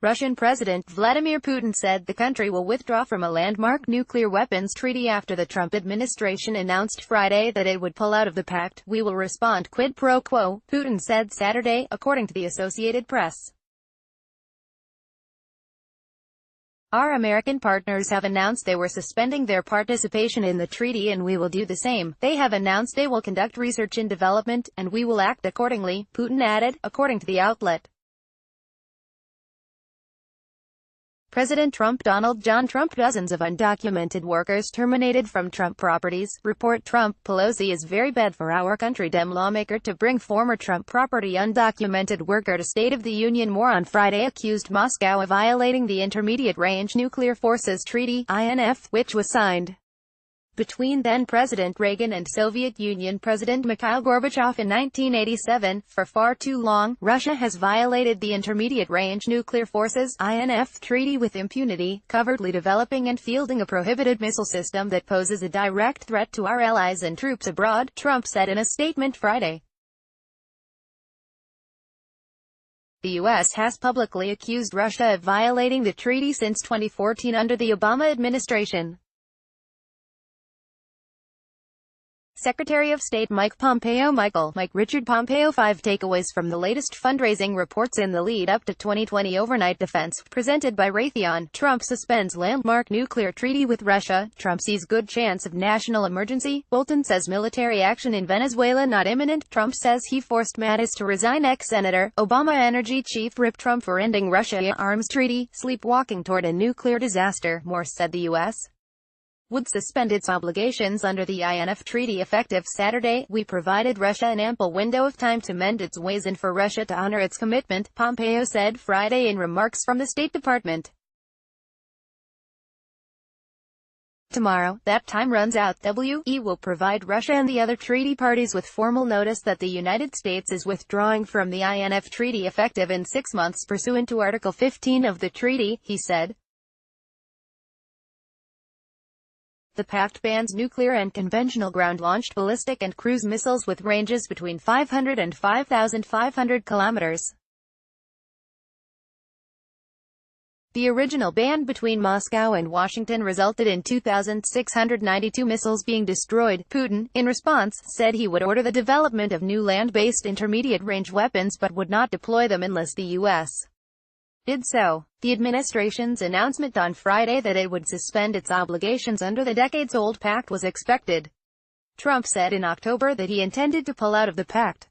Russian President Vladimir Putin said the country will withdraw from a landmark nuclear weapons treaty after the Trump administration announced Friday that it would pull out of the pact. "We will respond quid pro quo," Putin said Saturday, according to the Associated Press. "Our American partners have announced they were suspending their participation in the treaty and we will do the same. They have announced they will conduct research and development, and we will act accordingly," Putin added, according to the outlet. President Donald John Trump. Dozens of undocumented workers terminated from Trump properties. Report Trump. Pelosi is very bad for our country. Dem lawmaker to bring former Trump property undocumented worker to State of the Union. More on Friday accused Moscow of violating the Intermediate Range Nuclear Forces Treaty, INF, which was signed between then-President Reagan and Soviet Union President Mikhail Gorbachev in 1987. For far too long, Russia has violated the Intermediate Range Nuclear Forces (INF) treaty with impunity, covertly developing and fielding a prohibited missile system that poses a direct threat to our allies and troops abroad, Trump said in a statement Friday. The U.S. has publicly accused Russia of violating the treaty since 2014 under the Obama administration. Secretary of State Mike Pompeo. Mike Richard Pompeo. 5 takeaways from the latest fundraising reports in the lead-up to 2020 overnight defense, presented by Raytheon. Trump suspends landmark nuclear treaty with Russia. Trump sees good chance of national emergency. Bolton says military action in Venezuela not imminent. Trump says he forced Mattis to resign. Ex-Senator Obama energy chief ripped Trump for ending Russia arms treaty, sleepwalking toward a nuclear disaster. Morse said the U.S. would suspend its obligations under the INF treaty effective Saturday. "We provided Russia an ample window of time to mend its ways and for Russia to honor its commitment," Pompeo said Friday in remarks from the State Department. "Tomorrow, that time runs out. We will provide Russia and the other treaty parties with formal notice that the United States is withdrawing from the INF treaty effective in 6 months pursuant to Article 15 of the treaty," he said. The pact bans nuclear and conventional ground-launched ballistic and cruise missiles with ranges between 500 and 5,500 kilometers. The original ban between Moscow and Washington resulted in 2,692 missiles being destroyed. Putin, in response, said he would order the development of new land-based intermediate-range weapons but would not deploy them unless the U.S. did so. The administration's announcement on Friday that it would suspend its obligations under the decades-old pact was expected. Trump said in October that he intended to pull out of the pact.